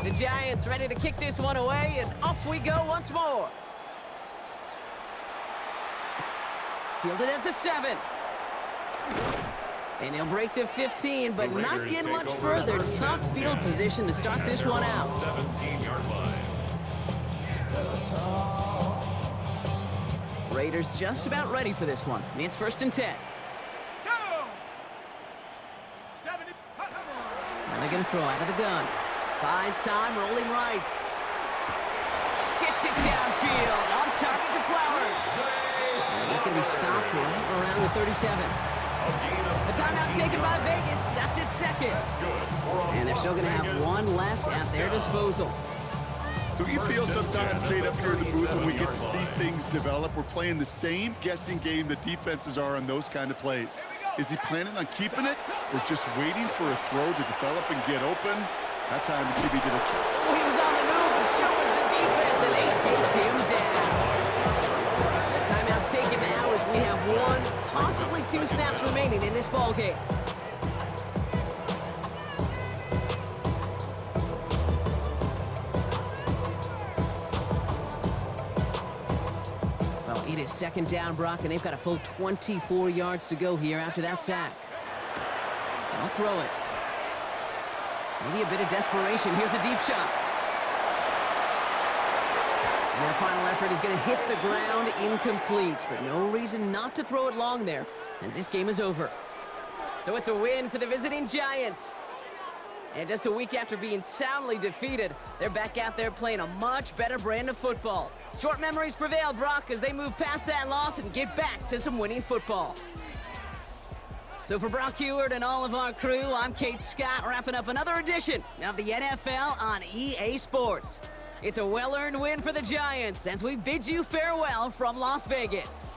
The Giants ready to kick this one away, and off we go once more. Fielded at the 7. And he'll break the 15, but not get much further. Tough field position to start this one out. 17-yard line. Raiders just about ready for this one. It's 1st and 10. And they're going to throw out of the gun. Buys time, rolling right. Gets it downfield, on target to Flowers. And he's going to be stopped right around the 37. A timeout taken by Vegas. That's its 2nd. And they're still going to have one left at their disposal. Do you feel sometimes, Kate, up here in the booth when we get to see things develop? We're playing the same guessing game the defenses are on those kind of plays. Is he planning on keeping it or just waiting for a throw to develop and get open? That time the QB did a trick. Oh, he was on the move, and so was the defense, and they take him down. The timeout's taken now as we have 1, possibly 2 snaps remaining in this ball game. It is 2nd down, Brock, and they've got a full 24 yards to go here after that sack. I'll throw it. Maybe a bit of desperation. Here's a deep shot. And their final effort is going to hit the ground incomplete, but no reason not to throw it long there, as this game is over. So it's a win for the visiting Giants. And just a week after being soundly defeated, they're back out there playing a much better brand of football. Short memories prevail, Brock, as they move past that loss and get back to some winning football. So for Brock Heward and all of our crew, I'm Kate Scott, wrapping up another edition of the NFL on EA Sports. It's a well-earned win for the Giants as we bid you farewell from Las Vegas.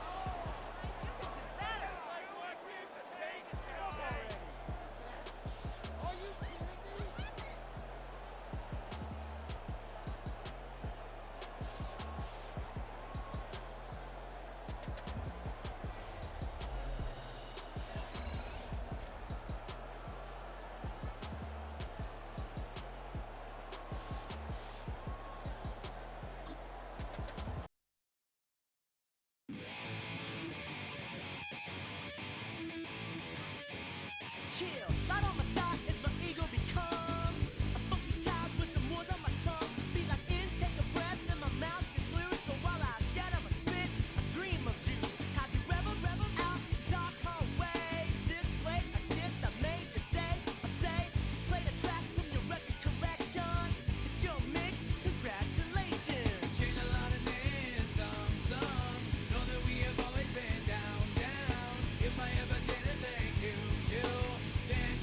Chill, right on my side is my ego becomes a funky child with some words on my tongue. Be like intake a breath and my mouth gets loose. So while I scatter my spit, I dream of juice. Have you rebel out in dark hallways? This place I kissed, I made the day. I say, play the track from your record collection. It's your mix, congratulations. Change a lot of names, some know that we have always been down. If I ever did a thank you, then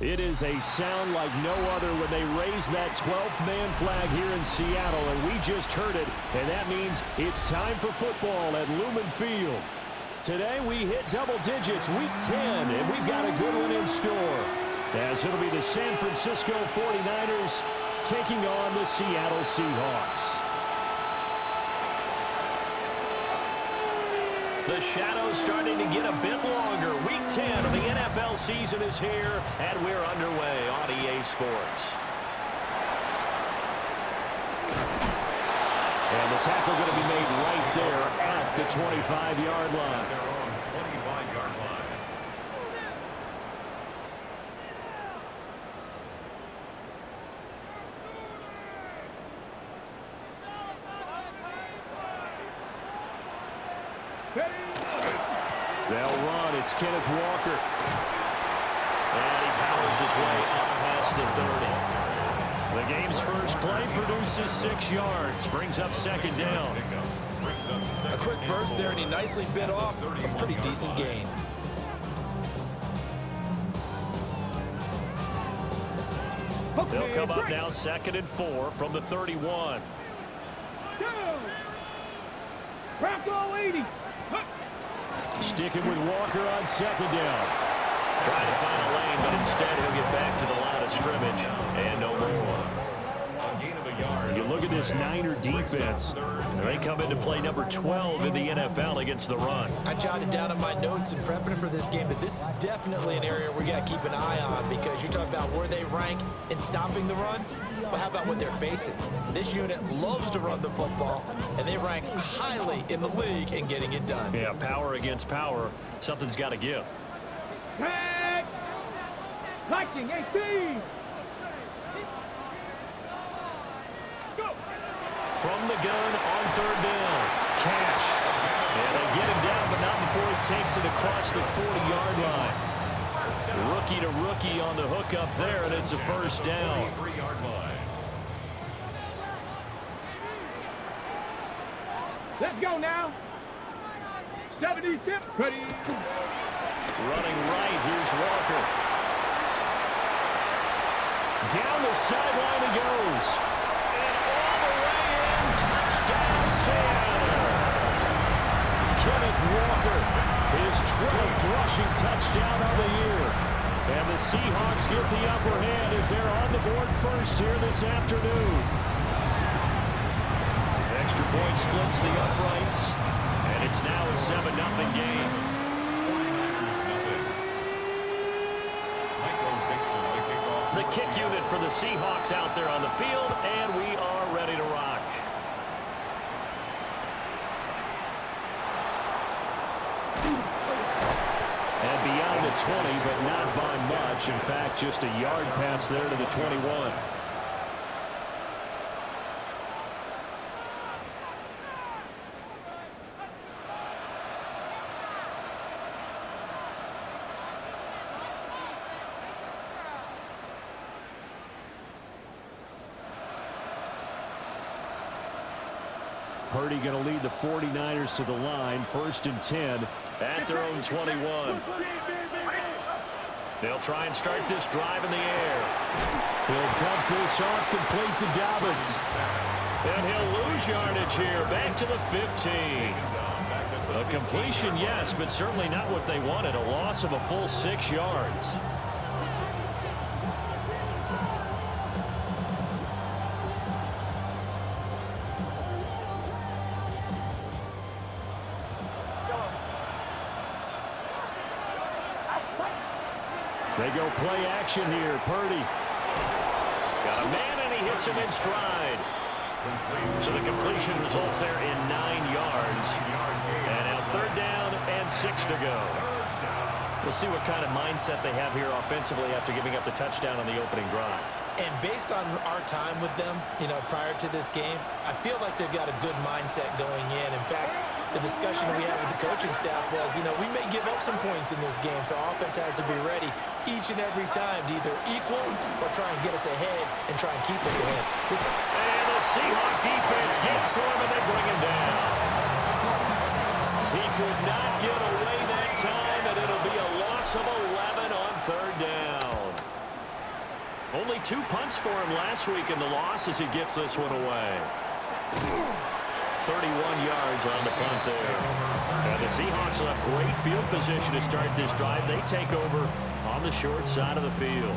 It is a sound like no other when they raise that 12th man flag here in Seattle, and we just heard it, and that means it's time for football at Lumen Field. Today we hit double digits, week 10, and we've got a good one in store, as it'll be the San Francisco 49ers taking on the Seattle Seahawks. The shadow's starting to get a bit longer. Week 10 of the NFL season is here, and we're underway on EA Sports. And the tackle going to be made right there at the 25-yard line. They'll run. It's Kenneth Walker. And he powers his way up past the 30. The game's first play produces 6 yards. Brings up second down. A quick burst there, and he nicely bit off a pretty decent gain. They'll come up now 2nd and 4 from the 31. Bronco 80. Sticking with Walker on 2nd down. Trying to find a lane, but instead he'll get back to the line of scrimmage and no more. You look at this Niner defense, and they come into play number 12 in the NFL against the run. I jotted down in my notes in prepping for this game that this is definitely an area we got to keep an eye on, because you're talking about where they rank in stopping the run. But how about what they're facing? This unit loves to run the football, and they rank highly in the league in getting it done. Yeah, power against power. Something's got to give. Tag. Liking 18. Go. From the gun on 3rd down. Cash. And they get him down, but not before he takes it across the 40-yard line. Rookie to rookie on the hook up there, and it's a first down. Let's go now. 70 tip. Ready. Running right, here's Walker. Down the sideline he goes. And all the way in, touchdown Seattle. Kenneth Walker, his 12th rushing touchdown of the year. And the Seahawks get the upper hand as they're on the board first here this afternoon. Extra point splits the uprights, and it's now a 7-0 game. The kick unit for the Seahawks out there on the field, and we are ready to rock. And beyond the 20, but not by much. In fact, just a yard pass there to the 21. Purdy going to lead the 49ers to the line, 1st and 10 at their own 21. They'll try and start this drive in the air. He'll dump this off complete to Dobbins. And he'll lose yardage here, back to the 15. A completion, yes, but certainly not what they wanted, a loss of a full 6 yards. They go play action here. Purdy. Got a man, and he hits him in stride. So the completion results there in 9 yards. And now 3rd down and 6 to go. We'll see what kind of mindset they have here offensively after giving up the touchdown on the opening drive. And based on our time with them, prior to this game, I feel like they've got a good mindset going in. In fact, the discussion we had with the coaching staff was, we may give up some points in this game, so our offense has to be ready each and every time to either equal or try and get us ahead and try and keep us ahead. And the Seahawk defense gets to him, and they bring him down. He could not get away that time, and it'll be a loss of 11 on 3rd down. Only 2 punts for him last week in the loss as he gets this one away. 31 yards on the punt there. And the Seahawks will have great field position to start this drive. They take over on the short side of the field.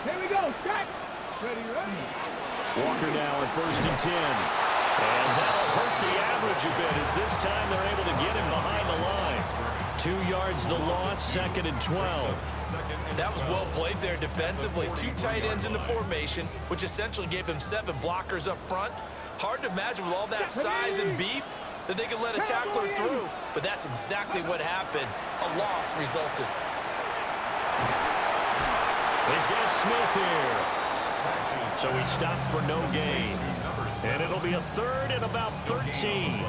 Here we go, strike. Ready, ready. Walker now at 1st and 10. And that'll hurt the average a bit as this time they're able to get him behind the line. 2 yards the loss, 2nd and 12. That was well played there defensively. 2 tight ends in the formation, which essentially gave him 7 blockers up front. Hard to imagine with all that size and beef that they could let a tackler through, but that's exactly what happened. A loss resulted. He's got Smith here. So he stopped for no gain. And it'll be a 3rd and about 13.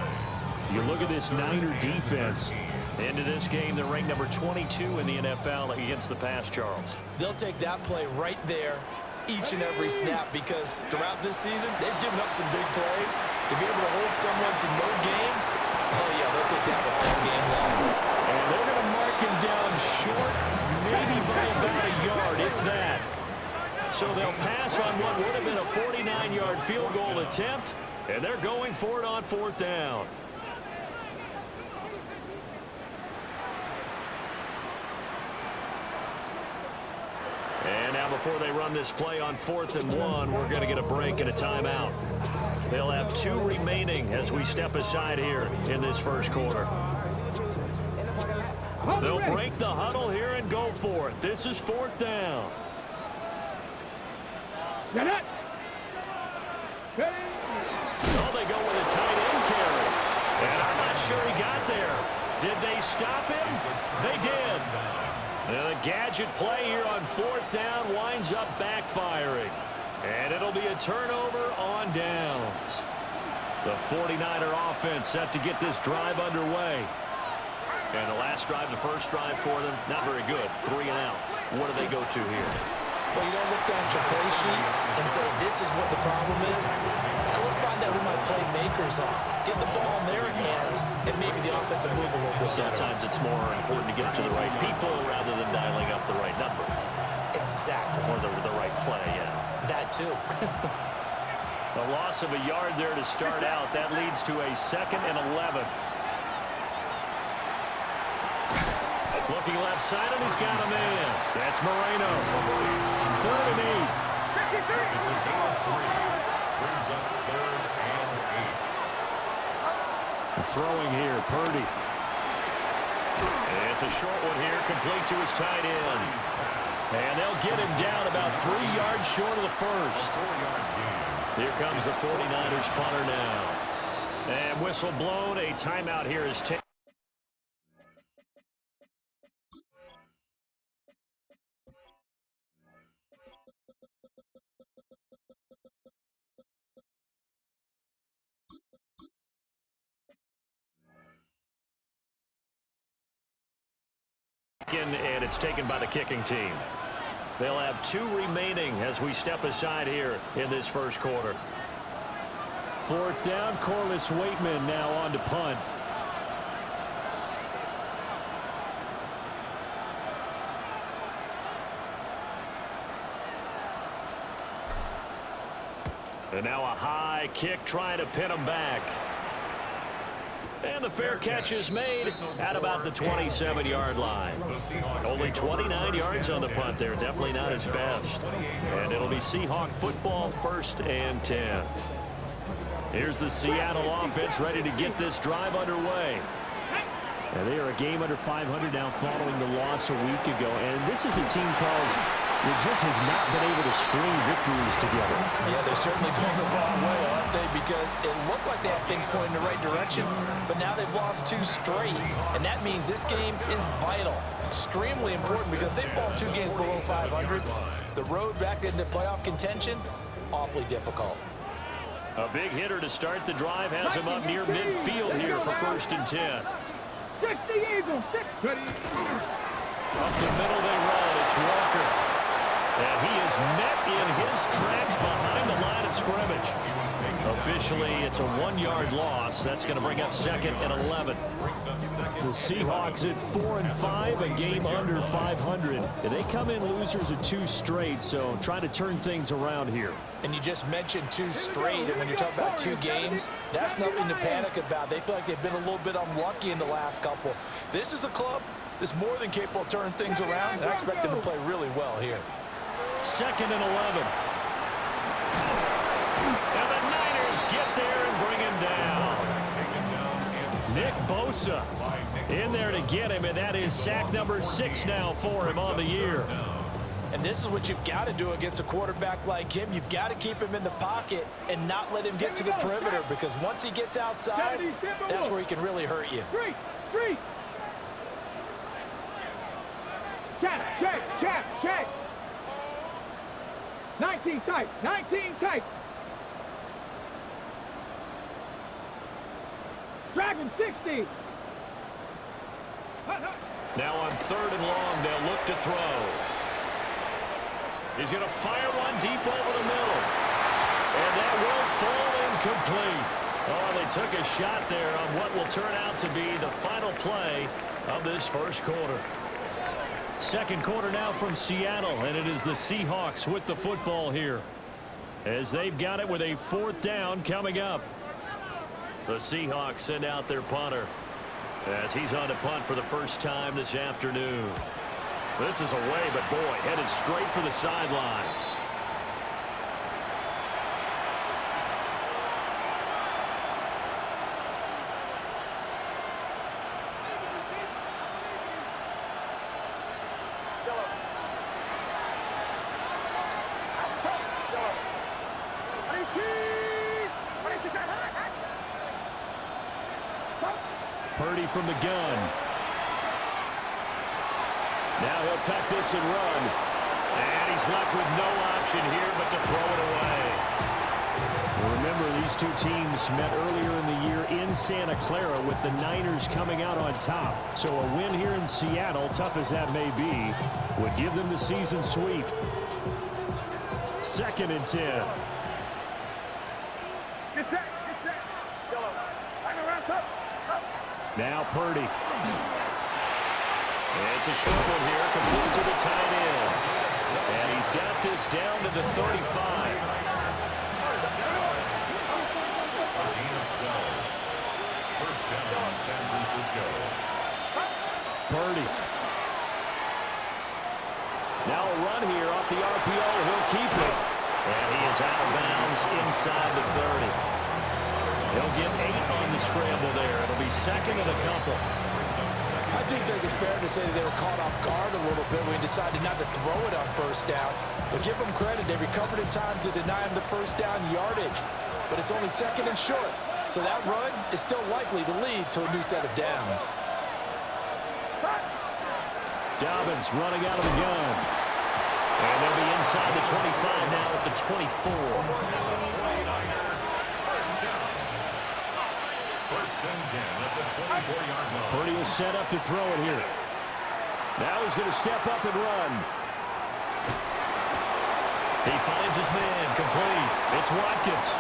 You look at this Niner defense. Into this game, they're ranked number 22 in the NFL against the pass, Charles. They'll take that play right there each and every snap because throughout this season, they've given up some big plays. To be able to hold someone to no gain, oh yeah, they'll take that one all game long. And they're going to mark him down short, maybe by about a yard, if that. So they'll pass on what would have been a 49-yard field goal attempt, and they're going for it on 4th down. And now before they run this play on 4th and 1, we're going to get a break and a timeout. They'll have 2 remaining as we step aside here in this first quarter. They'll break the huddle here and go for it. This is 4th down. Get it. Ready. Oh, they go with a tight end carry. And I'm not sure he got there. Did they stop him? They did. And a gadget play here on 4th down winds up backfiring. And it'll be a turnover on downs. The 49er offense set to get this drive underway. And the last drive, the first drive for them, not very good. 3 and out. What do they go to here? Well, you don't look down at your play sheet and say, this is what the problem is. Now let's find out who my playmakers are. Get the ball in their hands, and maybe the offense will move a little bit better. Sometimes it's more important to get it to the right people rather than dialing up the right number. Exactly. Or the right play, yeah. That too. A loss of a yard there to start out. That leads to a 2nd and 11. Looking left side, and he's got a man. That's Moreno. 3rd and 8. It's a gain of 3. Brings up 3rd and 8. Throwing here, Purdy. It's a short one here, complete to his tight end. And they'll get him down about 3 yards short of the first. Here comes the 49ers punter now. And whistle blown, a timeout here is taken. And it's taken by the kicking team. They'll have 2 remaining as we step aside here in this first quarter. 4th down, Corliss Waitman now on to punt. And now a high kick trying to pin him back. And the fair catch is made at about the 27-yard line. Only 29 yards on the punt there. Definitely not his best. And it'll be Seahawk football, 1st and 10. Here's the Seattle offense ready to get this drive underway. And they are a game under 500 now following the loss a week ago. And this is a team, Charles, that just has not been able to string victories together. Yeah, they're certainly going the wrong way, aren't they? Because it looked like they had things pointing in the right direction, but now they've lost 2 straight. And that means this game is vital, extremely important, because if they fall 2 games below 500, the road back into playoff contention, awfully difficult. A big hitter to start the drive has him up near midfield here for 1st and 10. 60 Eagles. Ready. Up the middle they run. It's Walker. And he is met in his tracks behind the line of scrimmage. Officially, it's a 1-yard loss. That's going to bring up 2nd and 11. The Seahawks at 4-5, a game under 500. And they come in losers of 2 straight, so trying to turn things around here. And you just mentioned 2 straight, and when you talk about 2 games, that's nothing to panic about. They feel like they've been a little bit unlucky in the last couple. This is a club that's more than capable of turning things around, and I expect them to play really well here. 2nd and 11. And the Niners get there and bring him down. Nick Bosa in there to get him, and that is sack number 6 now for him on the year. And this is what you've got to do against a quarterback like him. You've got to keep him in the pocket and not let him get to the perimeter, because once he gets outside, that's where he can really hurt you. Three. Check. 19 tight. Dragon 60. Now on 3rd and long, they'll look to throw. He's going to fire one deep over the middle. And that will fall incomplete. Oh, they took a shot there on what will turn out to be the final play of this first quarter. 2nd quarter now from Seattle, and it is the Seahawks with the football here, as they've got it with a 4th down coming up. The Seahawks send out their punter as he's on to punt for the first time this afternoon. This is away, but boy, headed straight for the sidelines. Purdy from the gun. Now he'll tuck this and run. And he's left with no option here but to throw it away. Well, remember, these 2 teams met earlier in the year in Santa Clara with the Niners coming out on top. So a win here in Seattle, tough as that may be, would give them the season sweep. 2nd and 10. Get set. Now Purdy. It's a short one here, complete to the tight end. And he's got this down to the 35. First down, San Francisco. Purdy. Now a run here off the RPO. He'll keep it. And he is out of bounds inside the 30. He'll get 8 on the scramble there. It'll be 2nd and a couple. I do think it's fair to say that they were caught off guard a little bit when we decided not to throw it on 1st down. But give them credit. They recovered in time to deny him the 1st down yardage. But it's only 2nd and short. So that run is still likely to lead to a new set of downs. Dobbins running out of the gun. And they'll be inside the 25 now at the 24. Purdy will set up to throw it here. Now he's going to step up and run. He finds his man, complete. It's Watkins.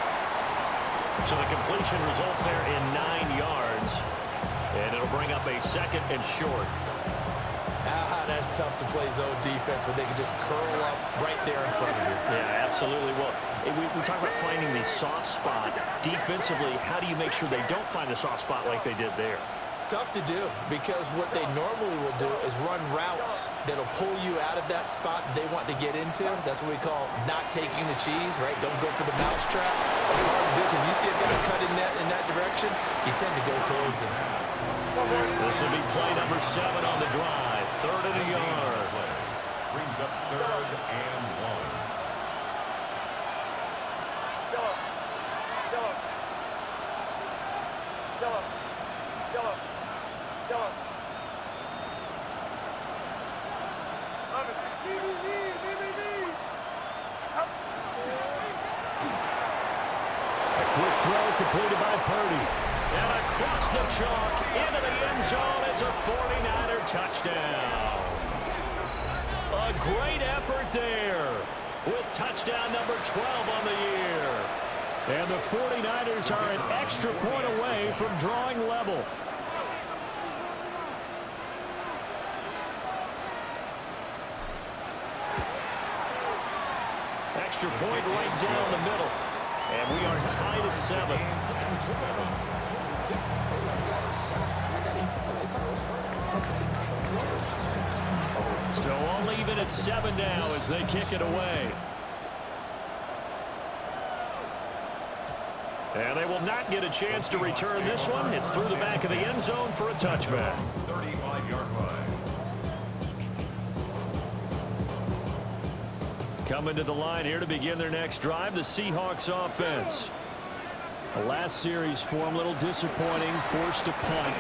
So the completion results there in 9 yards. And it'll bring up a 2nd and short. That's tough to play zone defense when they can just curl up right there in front of you. Yeah, absolutely. Well, we talk about finding the soft spot. Defensively, how do you make sure they don't find the soft spot like they did there? Tough to do, because what they normally will do is run routes that'll pull you out of that spot they want to get into. That's what we call not taking the cheese, right? Don't go for the mousetrap. It's hard to do because you see a guy cut in that direction, you tend to go towards him. This will be play number 7 on the drive. 3rd and a yard. Brings up 3rd and 1. Quick throw completed by Purdy. And across the chalk into the end zone. It's a 49er touchdown. A great effort there with touchdown number 12 on the year. And the 49ers are an extra point away from drawing level. Extra point right down the middle. And we are tied at 7. So all even at 7 now as they kick it away. And they will not get a chance to return this one. It's through the back of the end zone for a touchback. 35-yard line. Coming to the line here to begin their next drive, the Seahawks offense. The last series for them, a little disappointing, forced a punt.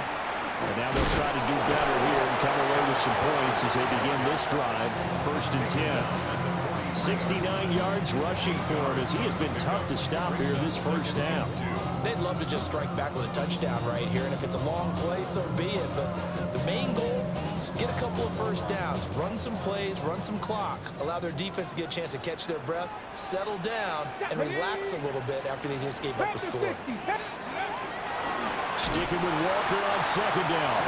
And now they'll try to do better here and come away with some points as they begin this drive. 1st and 10. 69 yards rushing for him as he has been tough to stop here this first half. They'd love to just strike back with a touchdown right here, and if it's a long play, so be it. But the main goal, get a couple of first downs, run some plays, run some clock, allow their defense to get a chance to catch their breath, settle down, and relax a little bit after they just gave up a score. Sticking with Walker on 2nd down.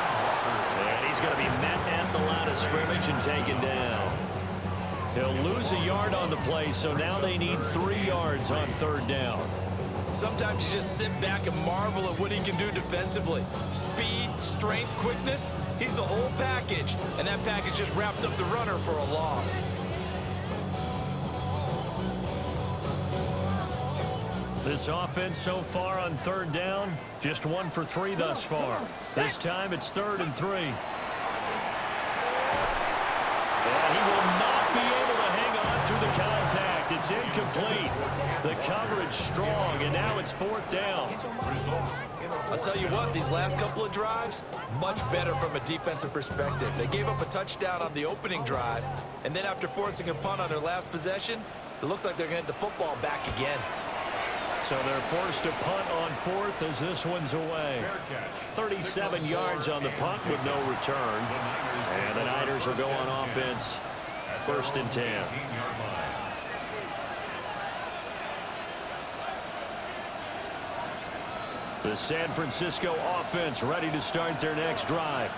And he's going to be met at the line of scrimmage and taken down. He'll lose a yard on the play, so now they need 3 yards on 3rd down. Sometimes you just sit back and marvel at what he can do defensively. Speed, strength, quickness, he's the whole package. And that package just wrapped up the runner for a loss. This offense so far on 3rd down, just 1 for 3 thus far. This time it's 3rd and 3. And he will not be able to hang on through the contact. It's incomplete. The coverage strong, and now it's 4th down. I'll tell you what, these last couple of drives, much better from a defensive perspective. They gave up a touchdown on the opening drive, and then after forcing a punt on their last possession, it looks like they're going to get the football back again. So they're forced to punt on 4th as this one's away. 37 yards on the punt with no return. And the Niners will go on offense. 1st and 10. The San Francisco offense ready to start their next drive.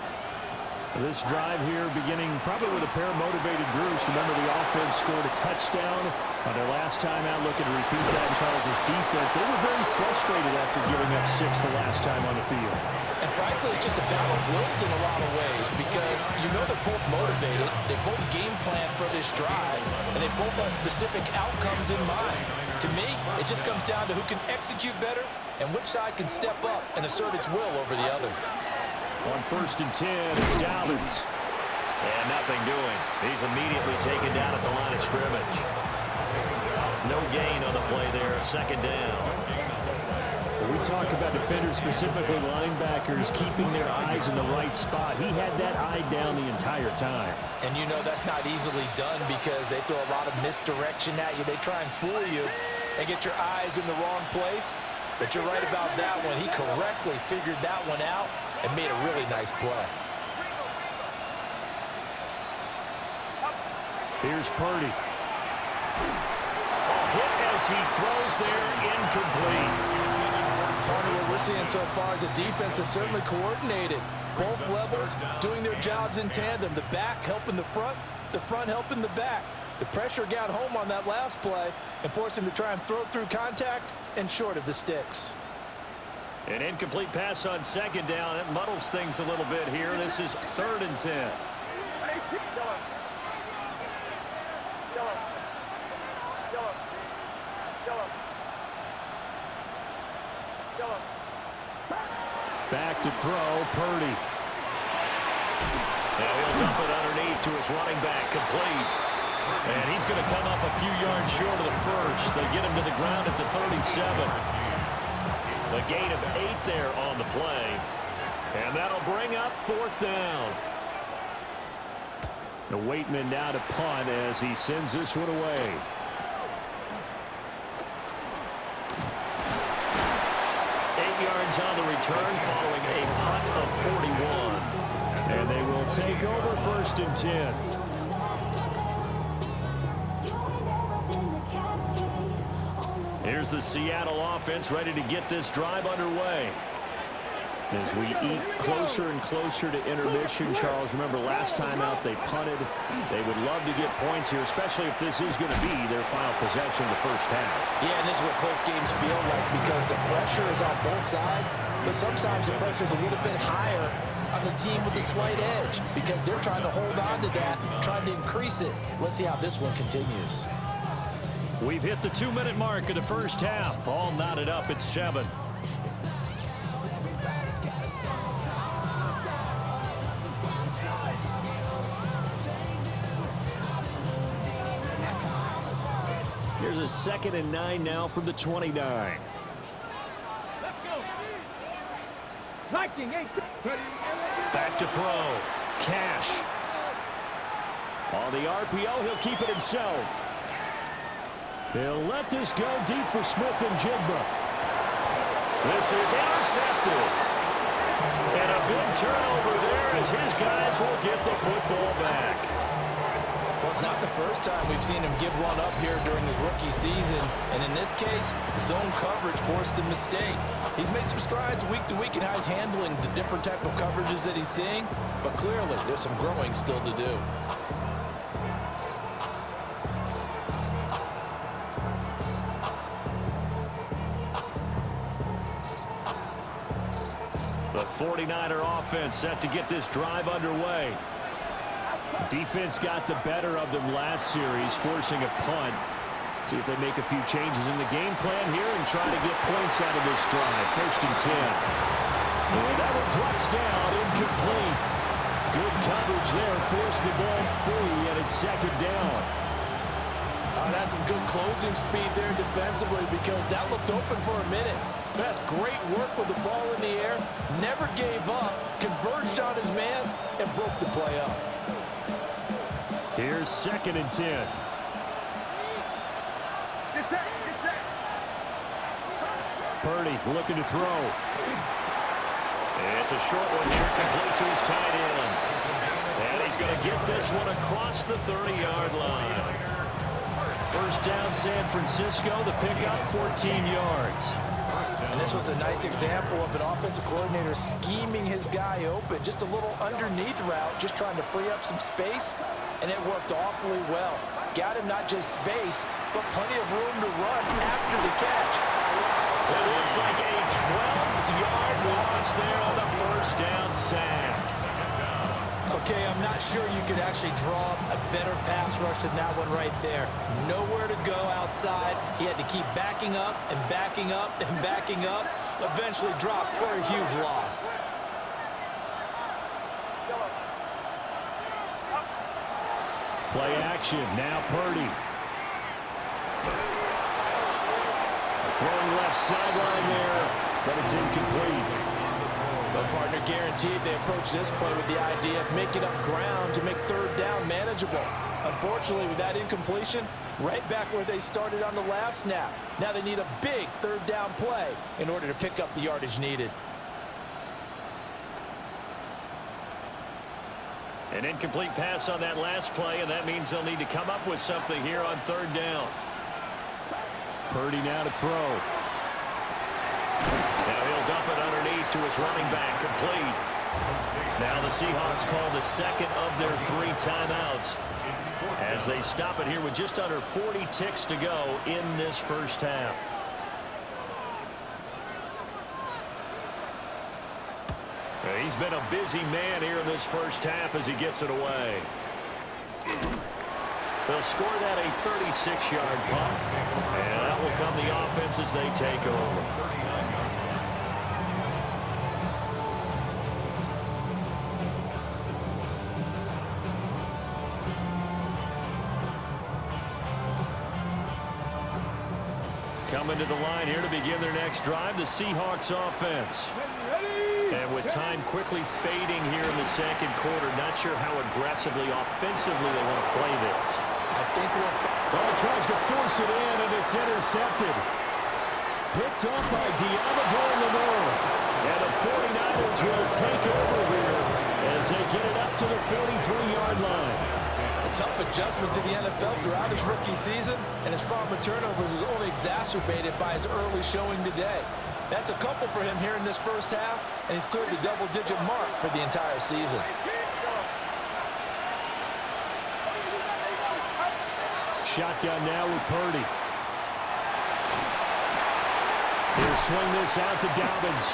This drive here beginning probably with a pair of motivated groups. Remember, the offense scored a touchdown on their last time out, looking to repeat that in Charles' defense. They were very frustrated after giving up 6 the last time on the field. And frankly, it's just a battle of wills in a lot of ways because you know they're both motivated, they both game plan for this drive, and they both have specific outcomes in mind. To me, it just comes down to who can execute better and which side can step up and assert its will over the other. On 1st and 10, it's Dobbins. And nothing doing. He's immediately taken down at the line of scrimmage. No gain on the play there. 2nd down. We talk about defenders, specifically linebackers, keeping their eyes in the right spot. He had that eye down the entire time. And you know that's not easily done because they throw a lot of misdirection at you. They try and fool you and get your eyes in the wrong place. But you're right about that one. He correctly figured that one out and made a really nice play. Here's Purdy. A hit as he throws there, incomplete. Partner, what we're seeing so far is a defense that's certainly coordinated. Both levels doing their jobs in tandem. The back helping the front helping the back. The pressure got home on that last play and forced him to try and throw through contact and short of the sticks. An incomplete pass on 2nd down. It muddles things a little bit here. This is 3rd and 10. Back to throw, Purdy. Now he'll dump it underneath to his running back, complete. And he's going to come up a few yards short of the first. They get him to the ground at the 37. The gain of 8 there on the play. And that'll bring up 4th down. The Waitman now to punt as he sends this one away. Yards on the return following a punt of 41. And they will take over 1st and 10. Here's the Seattle offense ready to get this drive underway. As we eat closer and closer to intermission, Charles, remember last time out they punted. They would love to get points here, especially if this is going to be their final possession of the first half. Yeah, and this is what close games feel like because the pressure is on both sides, but sometimes the pressure is a little bit higher on the team with the slight edge because they're trying to hold on to that, trying to increase it. Let's see how this one continues. We've hit the 2-minute mark of the first half. All knotted up at 7. Here's a 2nd and 9 now from the 29. Back to throw. Cash. On the RPO, he'll keep it himself. They'll let this go deep for Smith and Jigba. This is intercepted. And a big turnover there as his guys will get the football back. Well, it's not the first time we've seen him give one up here during his rookie season. And in this case, zone coverage forced the mistake. He's made some strides week to week in how he's handling the different type of coverages that he's seeing. But clearly, there's some growing still to do. The 49er offense set to get this drive underway. Defense got the better of them last series, forcing a punt. See if they make a few changes in the game plan here and try to get points out of this drive. 1st and 10. And that one drops down, incomplete. Good coverage there, forced the ball free, and it's 2nd down. That's some good closing speed there defensively because that looked open for a minute. That's great work with the ball in the air. Never gave up, converged on his man, and broke the play up. Here's 2nd and 10. Get set. Purdy looking to throw. It's a short one here, complete to his tight end. And he's going to get this one across the 30-yard line. 1st down, San Francisco. The pickup, 14 yards. And this was a nice example of an offensive coordinator scheming his guy open. Just a little underneath route, just trying to free up some space. And it worked awfully well. Got him not just space, but plenty of room to run after the catch. It looks like a 12-yard loss there on the 1st down sack. Okay, I'm not sure you could actually draw a better pass rush than that one right there. Nowhere to go outside. He had to keep backing up and backing up and backing up. Eventually dropped for a huge loss. Play action. Now Purdy. Throwing left sideline there, but it's incomplete. But partner guaranteed they approach this play with the idea of making up ground to make 3rd down manageable. Unfortunately, with that incompletion, right back where they started on the last snap. Now they need a big 3rd down play in order to pick up the yardage needed. An incomplete pass on that last play, and that means they'll need to come up with something here on 3rd down. Purdy now to throw. Now he'll dump it underneath to his running back, complete. Now the Seahawks call the 2nd of their 3 timeouts as they stop it here with just under 40 ticks to go in this first half. He's been a busy man here in this first half as he gets it away. They'll score that a 36-yard punt, and that will come the offense as they take over. Coming to the line here to begin their next drive, the Seahawks offense. And with time quickly fading here in the 2nd quarter, not sure how aggressively, offensively they want to play this. I think Well, tries to force it in, and it's intercepted. Picked up by Diamador Lamore. And the 49ers will take over here as they get it up to the 43-yard line. A tough adjustment to the NFL throughout his rookie season, and his problem with turnovers is only exacerbated by his early showing today. That's a couple for him here in this first half, and he's cleared the double-digit mark for the entire season. Shotgun now with Purdy. He'll swing this out to Dobbins.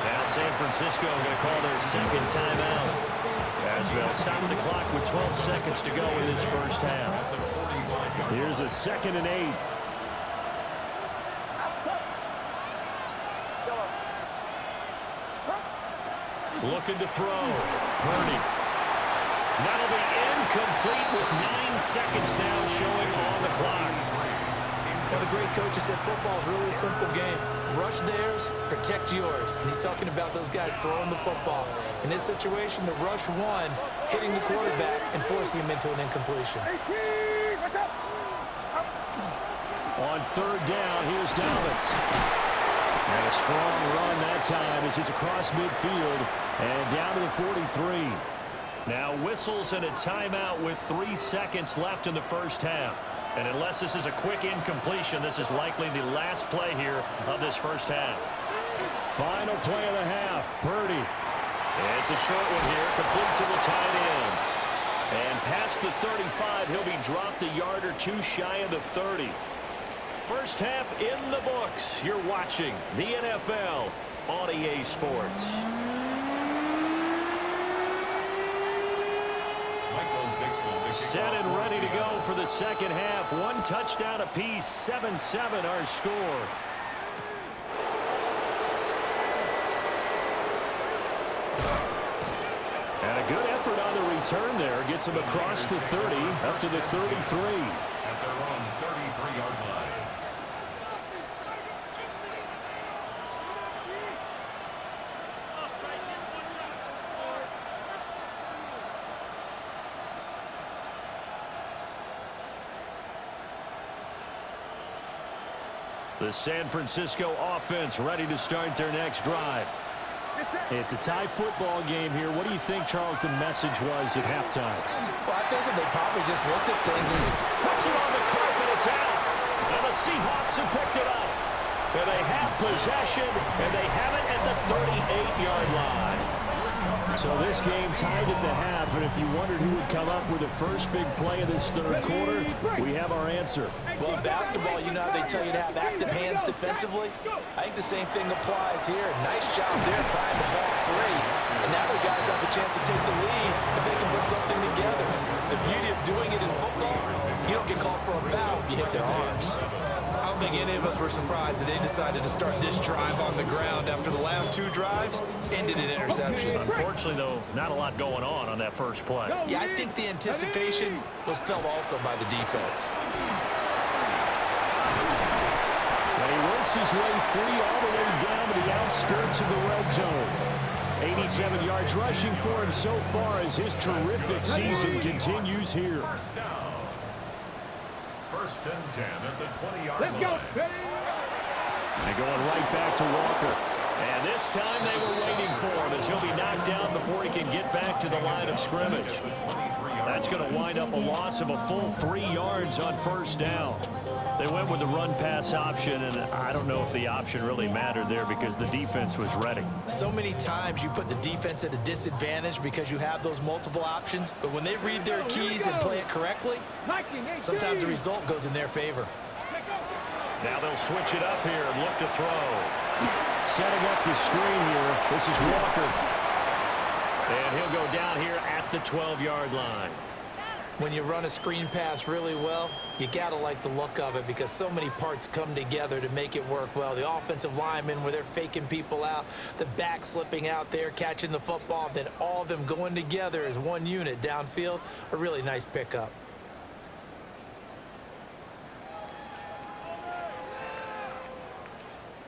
Now San Francisco going to call their second timeout as they'll stop the clock with 12 seconds to go in this first half. Here's a 2nd and 8. Looking to throw. Purdy. That'll be incomplete with 9 seconds now showing on the clock. One of the great coaches said football is really a simple game. Rush theirs, protect yours. And he's talking about those guys throwing the football. In this situation, the rush one, hitting the quarterback and forcing him into an incompletion. On 3rd down, here's Dobbins. And a strong run that time as he's across midfield and down to the 43. Now whistles and a timeout with 3 seconds left in the first half. And unless this is a quick incompletion, this is likely the last play here of this first half. Final play of the half. Purdy. It's a short one here, complete to the tight end. And past the 35, he'll be dropped a yard or two shy of the 30. First half in the books. You're watching the NFL on EA Sports. Set and ready to go for the second half. 1 touchdown apiece, 7-7 our score. And a good effort on the return there. Gets him across the 30, up to the 33. At their own 33-yard line. The San Francisco offense ready to start their next drive. It's a tie football game here. What do you think, Charles, the message was at halftime? Well, I think that they probably just looked at things and Puts it on the carpet, it's out. And the Seahawks have picked it up. And they have possession, and they have it at the 38-yard line. So this game tied at the half, and if you wondered who would come up with the first big play of this 3rd quarter, we have our answer. well, in basketball, you know how they tell you to have active hands defensively? I think the same thing applies here. Nice job there prying the ball free. And now the guys have a chance to take the lead if they can put something together. The beauty of doing it in football, you don't get called for a foul if you hit their arms. I don't think any of us were surprised that they decided to start this drive on the ground after the last 2 drives ended in interceptions. Unfortunately, though, not a lot going on that first play. Yeah, I think the anticipation was felt also by the defense. And he works his way free all the way down to the outskirts of the red zone. 87 yards rushing for him so far as his terrific season continues here. First and 10 at the 20-yard line. Let's go, Petty. And going right back to Walker. And this time they were waiting for him as he'll be knocked down before he can get back to the line of scrimmage. That's going to wind up a loss of a full 3 yards on first down. They went with the run-pass option, and I don't know if the option really mattered there because the defense was ready. So many times you put the defense at a disadvantage because you have those multiple options, but when they read their keys and play it correctly, sometimes the result goes in their favor. Now they'll switch it up here and look to throw. Setting up the screen here. This is Walker. And he'll go down here at the 12-yard line. When you run a screen pass really well, you got to like the look of it because so many parts come together to make it work well. The offensive linemen, where they're faking people out, the back slipping out there, catching the football, then all of them going together as one unit downfield, a really nice pickup.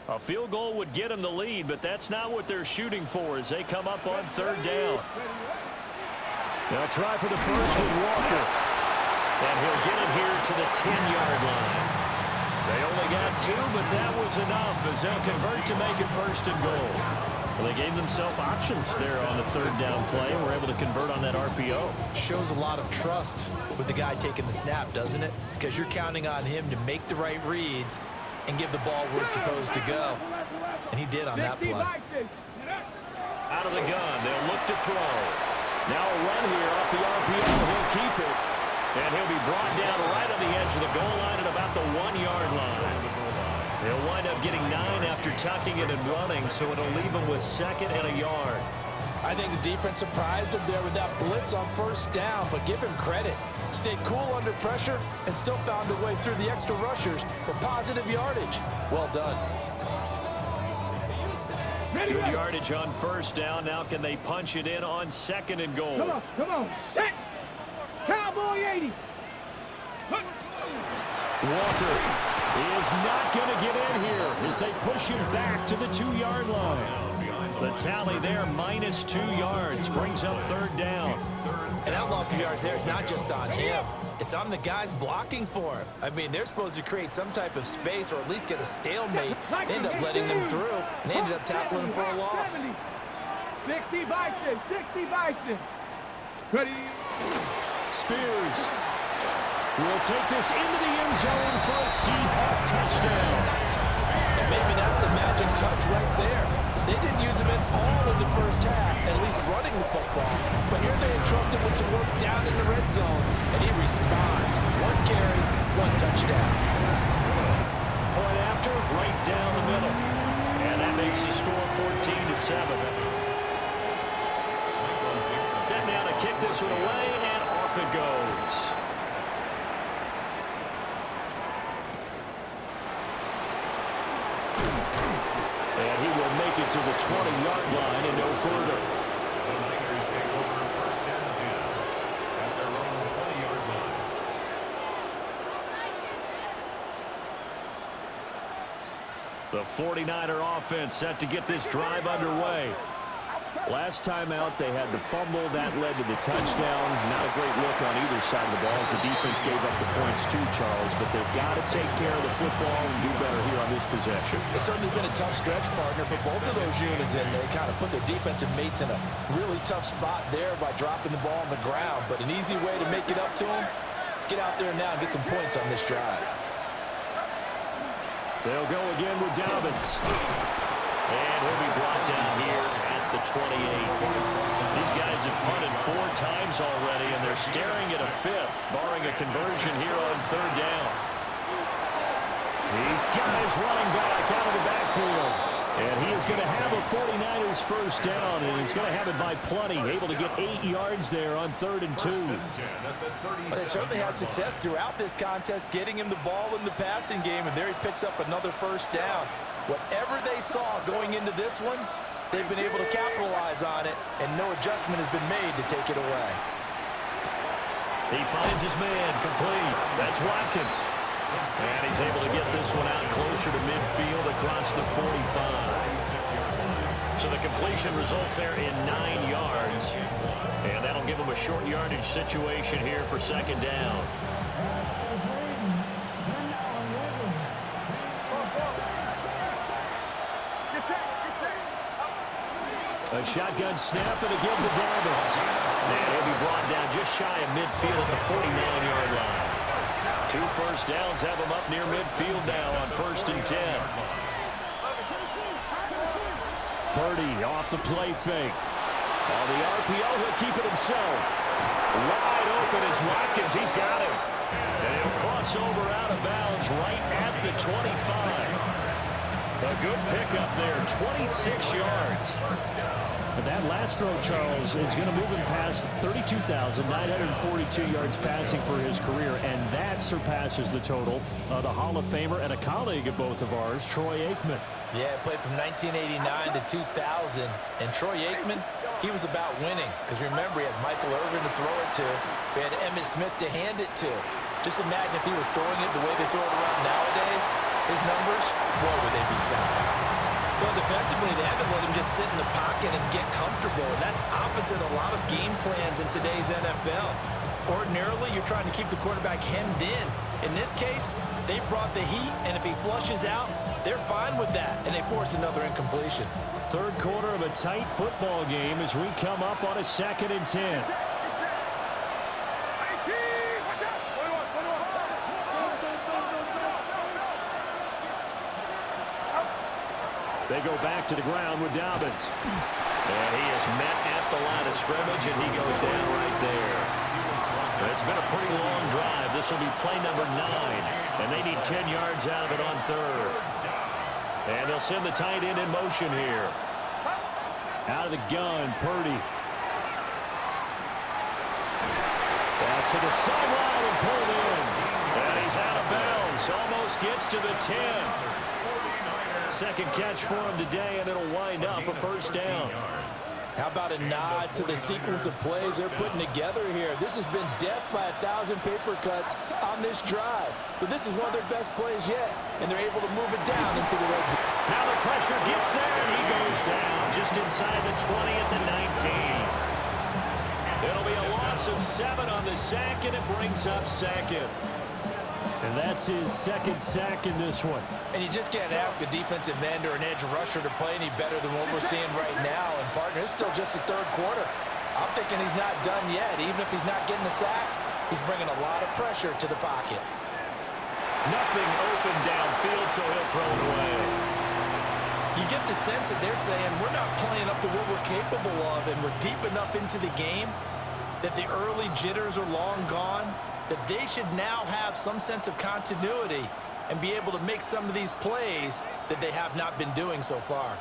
A field goal would get them the lead, but that's not what they're shooting for as they come up on 3rd down. They'll try for the first with Walker. And he'll get it here to the 10-yard line. They only got 2, but that was enough as they'll convert to make it 1st and goal. Well, they gave themselves options there on the third down play and were able to convert on that RPO. Shows a lot of trust with the guy taking the snap, doesn't it? Because you're counting on him to make the right reads and give the ball where it's supposed to go. And he did on that play. Out of the gun, they'll look to throw. Now a run here off the RPO. He'll keep it. And he'll be brought down right on the edge of the goal line at about the 1-yard line. They'll wind up getting 9 after tucking it and running, so it'll leave them with 2nd and a yard. I think the defense surprised him there with that blitz on first down, but give him credit. Stayed cool under pressure and still found a way through the extra rushers for positive yardage. Well done. Good yardage on first down. Now can they punch it in on 2nd and goal? Come on, set! Cowboy 80! Walker is not going to get in here as they push him back to the 2-yard line. The tally there, minus 2 yards, brings up 3rd down. And that loss of yards there is not just on him. It's on the guys blocking for him. I mean, they're supposed to create some type of space or at least get a stalemate. They end up letting them through, and they ended up tackling him for a loss. 60 Bison, 60 Bison. Ready? Spears will take this into the end zone for a Seahawk touchdown. And maybe that's the magic touch right there. They didn't use him at all in the first half, at least running the football. But here they entrusted with some work down in the red zone, and he responds. 1 carry, 1 touchdown. Point after, right down the middle. And that makes the score 14-7. Set now to kick this one away, and off it goes. And he will make it to the 20-yard line and no further. The Lakers take over first and 10 at their own 20-yard line. The 49er offense set to get this drive underway. Last time out, they had the fumble. That led to the touchdown. Not a great look on either side of the ball as the defense gave up the points too, Charles. But they've got to take care of the football and do better here on this possession. It's certainly been a tough stretch, partner, for both of those units, and they kind of put their defensive mates in a really tough spot there by dropping the ball on the ground. But an easy way to make it up to them, get out there now and get some points on this drive. They'll go again with Dobbins. And he'll be brought down here at the 28. These guys have punted 4 times already, and they're staring at a 5th, barring a conversion here on 3rd down. He's got his running back out of the backfield. And he is going to have a 49ers first down, and he's going to have it by plenty. Able to get 8 yards there on 3rd and 2. But they certainly had success throughout this contest, getting him the ball in the passing game, and there he picks up another first down. Whatever they saw going into this one, they've been able to capitalize on it, and no adjustment has been made to take it away. He finds his man complete. That's Watkins. And he's able to get this one out closer to midfield across the 45. So the completion results there in 9 yards. And that'll give him a short yardage situation here for 2nd down. A shotgun snap and again to Dobbins. And he'll be brought down just shy of midfield at the 49-yard line. 2 first downs have him up near midfield now on 1st and 10. Purdy off the play fake. On the RPO, he'll keep it himself. Wide open is Watkins. He's got him. And he'll cross over out of bounds right at the 25. A good pickup there, 26 yards. But that last throw, Charles, is going to move him past 32,942 yards passing for his career, and that surpasses the total of the Hall of Famer and a colleague of both of ours, Troy Aikman. Yeah, played from 1989 to 2000, and Troy Aikman, he was about winning, because remember, he had Michael Irvin to throw it to, we had Emmitt Smith to hand it to. Just imagine if he was throwing it the way they throw it around nowadays, his numbers, boy, would they be sky. Well, defensively, they haven't let him just sit in the pocket and get comfortable, and that's opposite a lot of game plans in today's NFL. Ordinarily, you're trying to keep the quarterback hemmed in. In this case, they brought the heat, and if he flushes out, they're fine with that, and they force another incompletion. Third quarter of a tight football game as we come up on a 2nd and 10. They go back to the ground with Dobbins. And he is met at the line of scrimmage, and he goes down right there. It's been a pretty long drive. This will be play number 9, and they need 10 yards out of it on 3rd. And they'll send the tight end in motion here. Out of the gun, Purdy. Pass to the sideline and pulled in. And he's out of bounds. Almost gets to the 10. Second catch for him today, and it'll wind up a first down. How about a nod to the sequence of plays they're putting together here? This has been death by 1,000 paper cuts on this drive. But this is one of their best plays yet, and they're able to move it down into the red zone. Now the pressure gets there, and he goes down just inside the 20 at the 19. It'll be a loss of 7 on the sack, and it brings up 2nd. And that's his 2nd sack in this one. And you just can't ask a defensive end or an edge rusher to play any better than what we're seeing right now. And, partner, it's still just the 3rd quarter. I'm thinking he's not done yet. Even if he's not getting a sack, he's bringing a lot of pressure to the pocket. Nothing open downfield, so he'll throw it away. You get the sense that they're saying we're not playing up to what we're capable of, and we're deep enough into the game that the early jitters are long gone, that they should now have some sense of continuity and be able to make some of these plays that they have not been doing so far.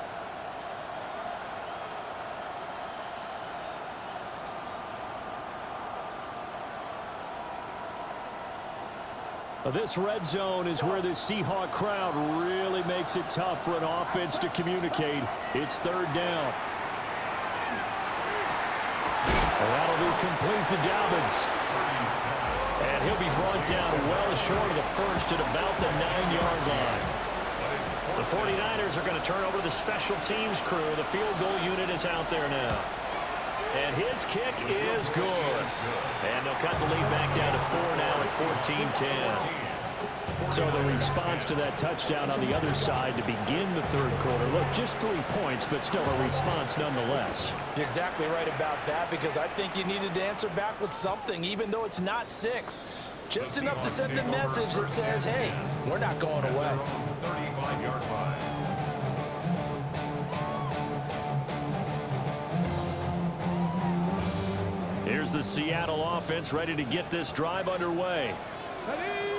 This red zone is where the Seahawk crowd really makes it tough for an offense to communicate. It's 3rd down. And that'll be complete to Dobbins. And he'll be brought down well short of the first at about the 9-yard line. The 49ers are going to turn over the special teams crew. The field goal unit is out there now. And his kick is good. And they'll cut the lead back down to 4 now at 14-10. So the response to that touchdown on the other side to begin the 3rd quarter. Look, just 3 points, but still a response nonetheless. You're exactly right about that, because I think you needed to answer back with something, even though it's not 6. Just enough to send a message that says, hey, we're not going away. 35-yard line. Here's the Seattle offense ready to get this drive underway.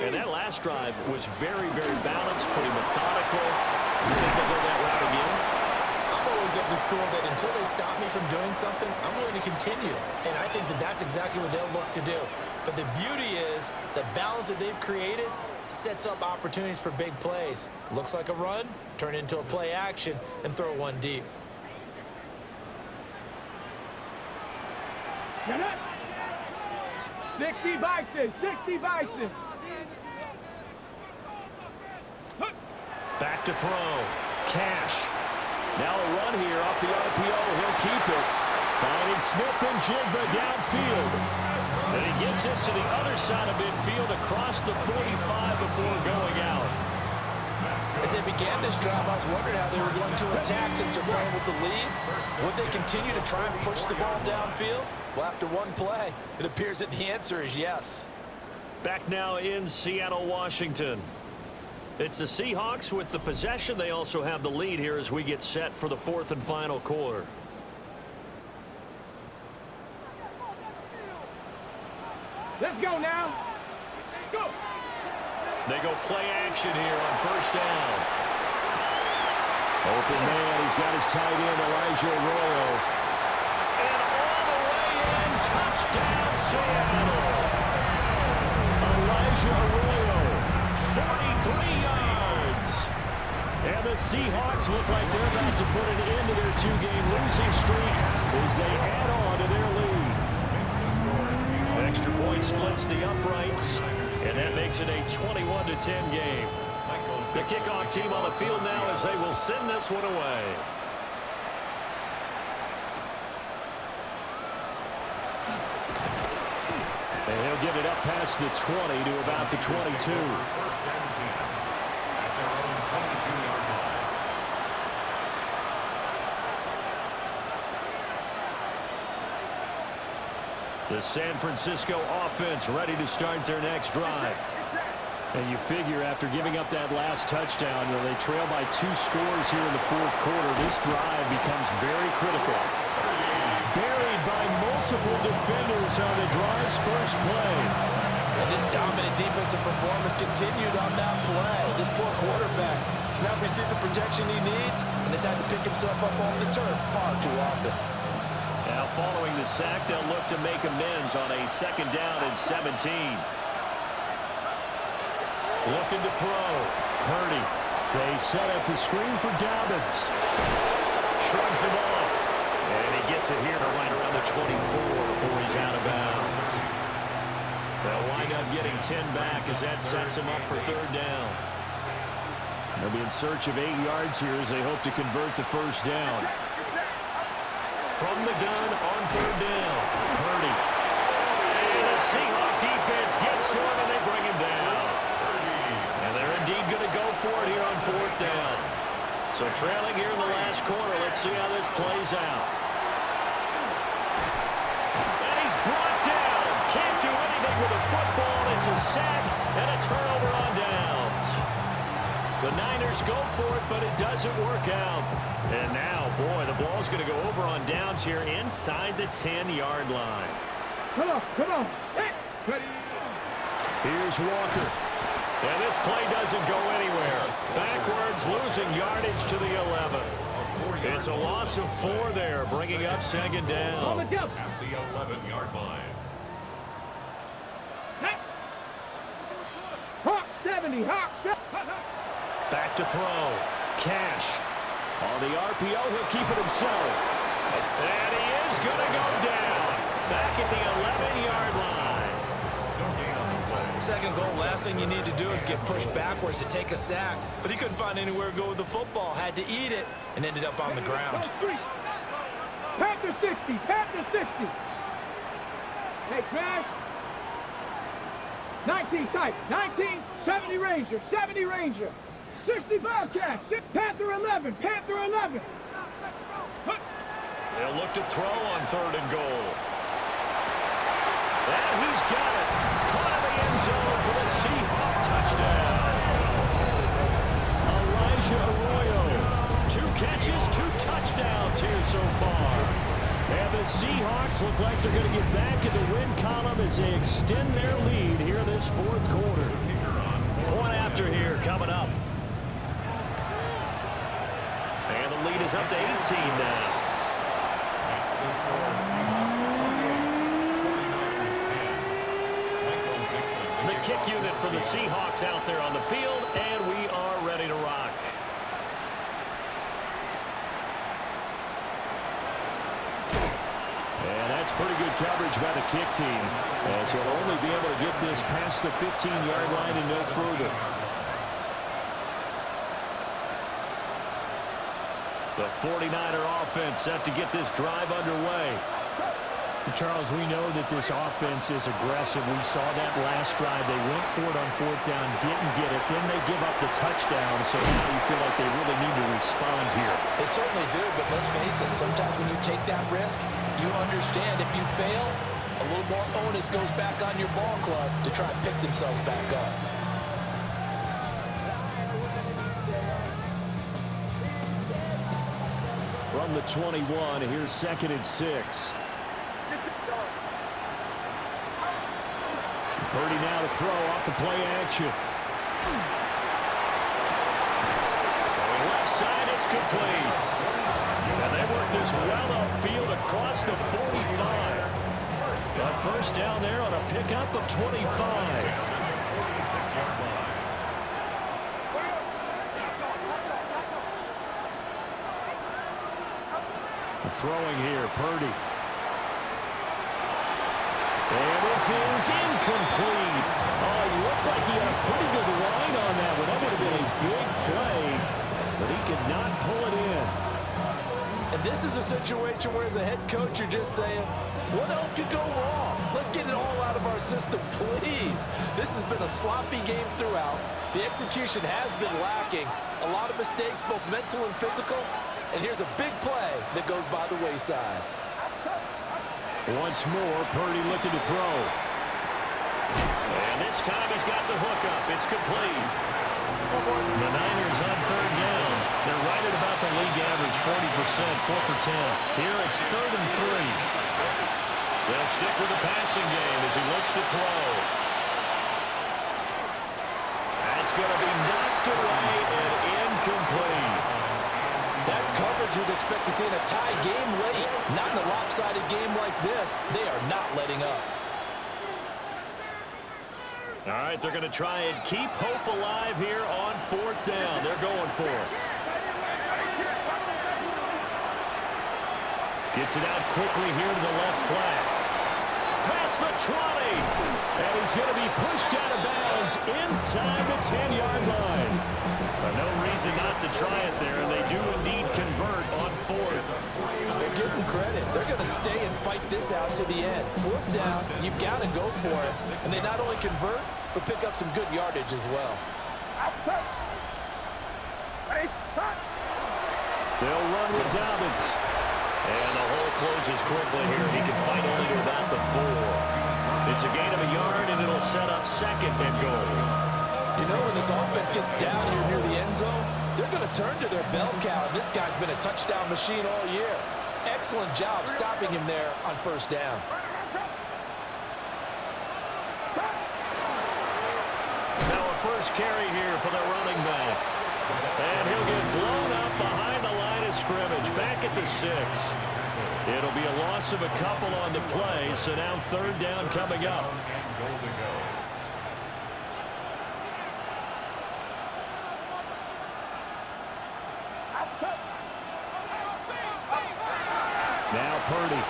And that last drive was very, very balanced, pretty methodical. You think they'll go that route again? I'm always of the school that until they stop me from doing something, I'm going to continue. And I think that that's exactly what they'll look to do. But the beauty is the balance that they've created sets up opportunities for big plays. Looks like a run, turn into a play action, and throw one deep. 60 Bison, 60 Bison. Back to throw. Cash. Now a run here off the RPO. He'll keep it. Finding Smith and Jigba downfield. And he gets this to the other side of midfield across the 45 before going out. As they began this drive, I was wondering how they were going to attack since they're playing with the lead. Would they continue to try and push the ball downfield? Well, after one play, it appears that the answer is yes. Back now in Seattle, Washington. It's the Seahawks with the possession. They also have the lead here as we get set for the 4th and final quarter. Let's go now. Go. They go play action here on 1st down. Open man. He's got his tight end, Elijah Arroyo. And all the way in. Touchdown, Seattle. Elijah Arroyo. 43 yards. And the Seahawks look like they're about to put an end to their 2-game losing streak as they add on to their lead. Extra point splits the uprights, and that makes it a 21-10 game. The kickoff team on the field now as they will send this one away. And he'll give it up past the 20 to about the 22. First down team at their own 22-yard The San Francisco offense ready to start their next drive. And you figure after giving up that last touchdown, they trail by 2 scores here in the fourth quarter. This drive becomes very critical. Buried by multiple defenders on the drive's first play. And this dominant defensive performance continued on that play. This poor quarterback has not received the protection he needs and has had to pick himself up off the turf far too often. Now following the sack, they'll look to make amends on a 2nd down and 17. Looking to throw. Purdy. They set up the screen for Dobbins. Shrugs him off. And he gets it here to right around the 24 before he's out of bounds. They'll wind up getting 10 back as that sets him up for 3rd down. They'll be in search of 8 yards here as they hope to convert the first down. From the gun on 3rd down. Purdy. And the Seahawk defense gets to him and they bring him down. And they're indeed going to go for it here on 4th down. So trailing here in the last quarter. Let's see how this plays out. And he's brought down. Can't do anything with a football. It's a sack and a turnover on downs. The Niners go for it, but it doesn't work out. And now, boy, the ball's going to go over on downs here inside the 10-yard line. Come on. Hey, ready. Here's Walker. And this play doesn't go anywhere. Backwards, losing yardage to the 11. It's a loss of 4 there, bringing up 2nd down. At the 11-yard line. Hey. Hawk 70. Back to throw. Cash. On the RPO, he'll keep it himself. And he is going to go down. Back at the 11-yard line. 2nd goal, last thing you need to do is get pushed backwards to take a sack. But he couldn't find anywhere to go with the football. Had to eat it and ended up on the ground. Panther 60. Hey, crash. 19 tight. 19, 70 Ranger. 60 Bobcat. Panther 11. They'll look to throw on 3rd and goal. And he's got it. Caught in the end zone for the Seahawk touchdown. Elijah Arroyo. 2 catches, 2 touchdowns here so far. And the Seahawks look like they're going to get back in the win column as they extend their lead here in this 4th quarter. Point after here coming up. And the lead is up to 18 now. The kick unit for the Seahawks out there on the field, and we are ready to rock. And that's pretty good coverage by the kick team, as he'll only be able to get this past the 15-yard line and no further. The 49er offense set to get this drive underway. Charles, we know that this offense is aggressive. We saw that last drive. They went for it on 4th down, didn't get it. Then they give up the touchdown, so now you feel like they really need to respond here. They certainly do, but let's face it, sometimes when you take that risk, you understand if you fail, a little more onus goes back on your ball club to try and pick themselves back up. From the 21, here's 2nd and 6. Purdy now to throw off the play action. Throwing left side, it's complete. And they work this well upfield across the 45. A 1st down there on a pickup of 25. Throwing here, Purdy. And this is incomplete. Oh, he looked like he had a pretty good line on that one. That would have been a big play, but he could not pull it in. And this is a situation where as a head coach, you're just saying, what else could go wrong? Let's get it all out of our system, please. This has been a sloppy game throughout. The execution has been lacking. A lot of mistakes, both mental and physical. And here's a big play that goes by the wayside. Once more, Purdy looking to throw. And this time he's got the hook up. It's complete. The Niners on third down. They're right at about the league average, 40%, 4 for 10. Here it's 3rd and 3. They'll stick with the passing game as he looks to throw. That's going to be knocked away and incomplete. That's coverage you'd expect to see in a tie game late. Not in a lopsided game like this. They are not letting up. All right, they're going to try and keep hope alive here on 4th down. They're going for it. Gets it out quickly here to the left flat. Past the 20. And he's going to be pushed out of bounds inside the 10-yard line. No reason not to try it there, and they do indeed convert on 4th. They're getting credit. They're going to stay and fight this out to the end. 4th down, you've got to go for it. And they not only convert, but pick up some good yardage as well. They'll run with Dobbins. And the hole closes quickly here. He can fight only to about the 4. It's a gain of a yard, and it'll set up 2nd and goal. You know, when this offense gets down here near the end zone, they're going to turn to their bell cow. And this guy's been a touchdown machine all year. Excellent job stopping him there on 1st down. Now a first carry here for the running back. And he'll get blown up behind the line of scrimmage, back at the 6. It'll be a loss of a couple on the play, so now 3rd down coming up. Now Purdy.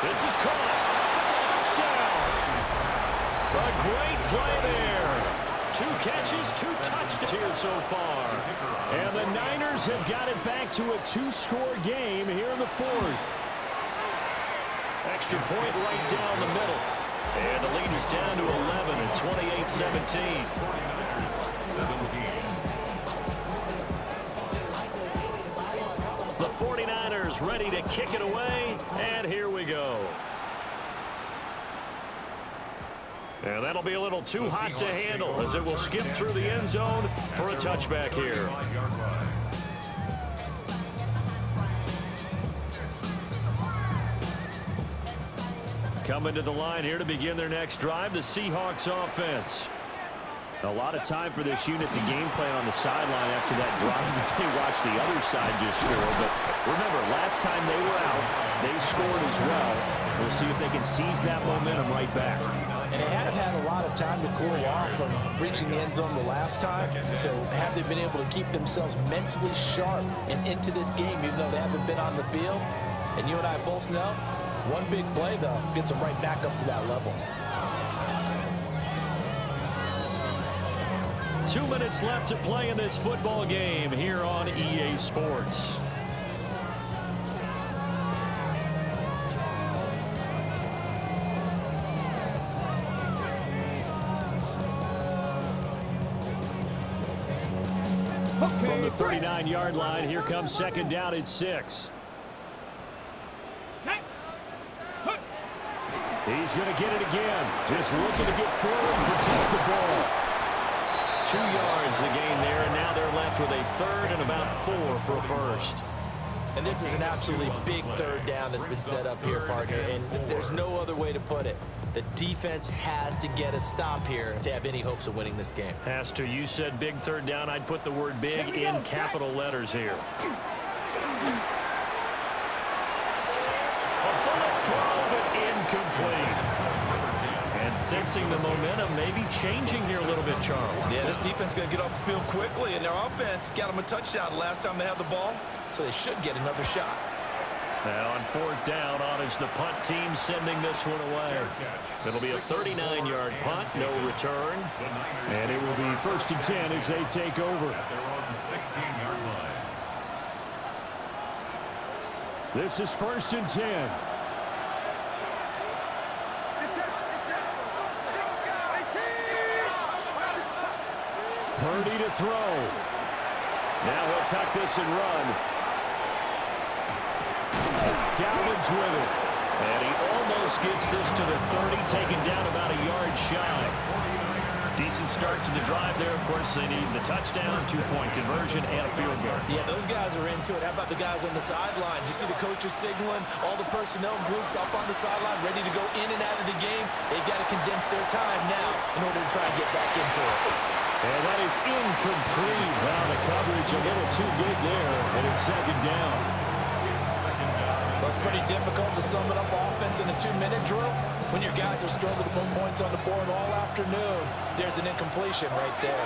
This is caught. Touchdown. A great play there. 2 catches, 2 touchdowns here so far. And the Niners have got it back to a 2-score game here in the 4th. Extra point right down the middle. And the lead is down to 11 at 28-17. The 49ers ready to kick it away, and here we go. And that'll be a little too hot to handle as it will skip through the end zone for a touchback here. Coming to the line here to begin their next drive, the Seahawks offense. A lot of time for this unit to game plan on the sideline after that drive. They watch the other side just score. But remember, last time they were out, they scored as well. We'll see if they can seize that momentum right back. And they have had a lot of time to cool off from reaching the end zone the last time. So have they been able to keep themselves mentally sharp and into this game, even though they haven't been on the field? And you and I both know, one big play, though, gets them right back up to that level. 2 minutes left to play in this football game here on EA Sports. From the 39-yard line, here comes 2nd down at 6. He's going to get it again. Just looking to get forward and protect the ball. 2 yards the gain there, and now they're left with a 3rd and about 4 for a first. And this is an absolutely big 3rd down that's been set up here, partner, and there's no other way to put it. The defense has to get a stop here if they have any hopes of winning this game. Has to. You said big 3rd down. I'd put the word big in capital letters here. A bullet throw, but incomplete. And sensing the momentum, maybe changing here a little bit, Charles. Yeah, this defense is going to get off the field quickly, and their offense got them a touchdown the last time they had the ball, so they should get another shot. Now on 4th down, on is the punt team sending this one away. It'll be a 39-yard punt, no return. And it will be 1st and 10 as they take over. They're on the 16-yard line. This is 1st and 10. Purdy to throw. Now he'll tuck this and run. Dalvin's with it. And he almost gets this to the 30, taken down about a yard shy. Decent start to the drive there. Of course, they need the touchdown, 2-point conversion, and a field goal. Yeah, those guys are into it. How about the guys on the sideline? You see the coaches signaling, all the personnel groups up on the sideline, ready to go in and out of the game. They've got to condense their time now in order to try and get back into it. And that is incomplete. Wow, the coverage a little too good there, and it's second down. Well, it's pretty difficult to sum it up offense in a 2-minute drill when your guys have struggled to put points on the board all afternoon. There's an incompletion right there.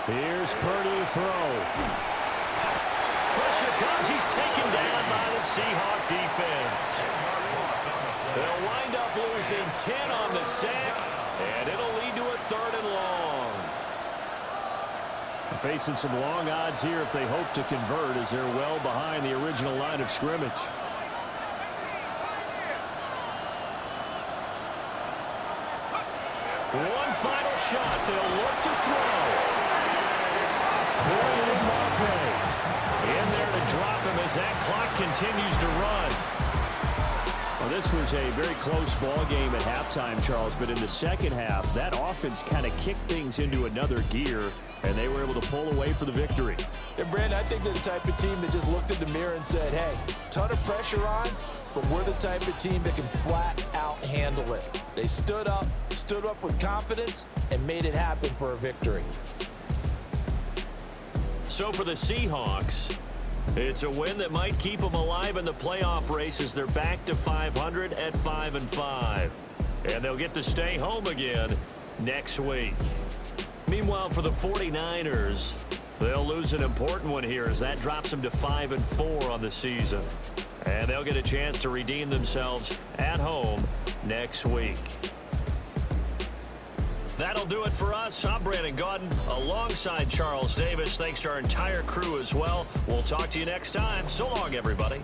Here's Purdy to throw. Pressure comes. He's taken down by the Seahawk defense. They'll wind up losing 10 on the sack, and it'll lead to a 3rd and long. Facing some long odds here if they hope to convert, as they're well behind the original line of scrimmage. One final shot. They'll look to throw. Brian Murphy In there to drop him as that clock continues to run. Well, this was a very close ball game at halftime, Charles, but in the second half, that offense kind of kicked things into another gear, and they were able to pull away for the victory. And, Brandon, I think they're the type of team that just looked in the mirror and said, hey, ton of pressure on, but we're the type of team that can flat out handle it. They stood up with confidence, and made it happen for a victory. So for the Seahawks, it's a win that might keep them alive in the playoff race as they're back to 500 at 5-5. And they'll get to stay home again next week. Meanwhile, for the 49ers, they'll lose an important one here as that drops them to 5-4 on the season. And they'll get a chance to redeem themselves at home next week. That'll do it for us. I'm Brandon Gaudin alongside Charles Davis. Thanks to our entire crew as well. We'll talk to you next time. So long, everybody.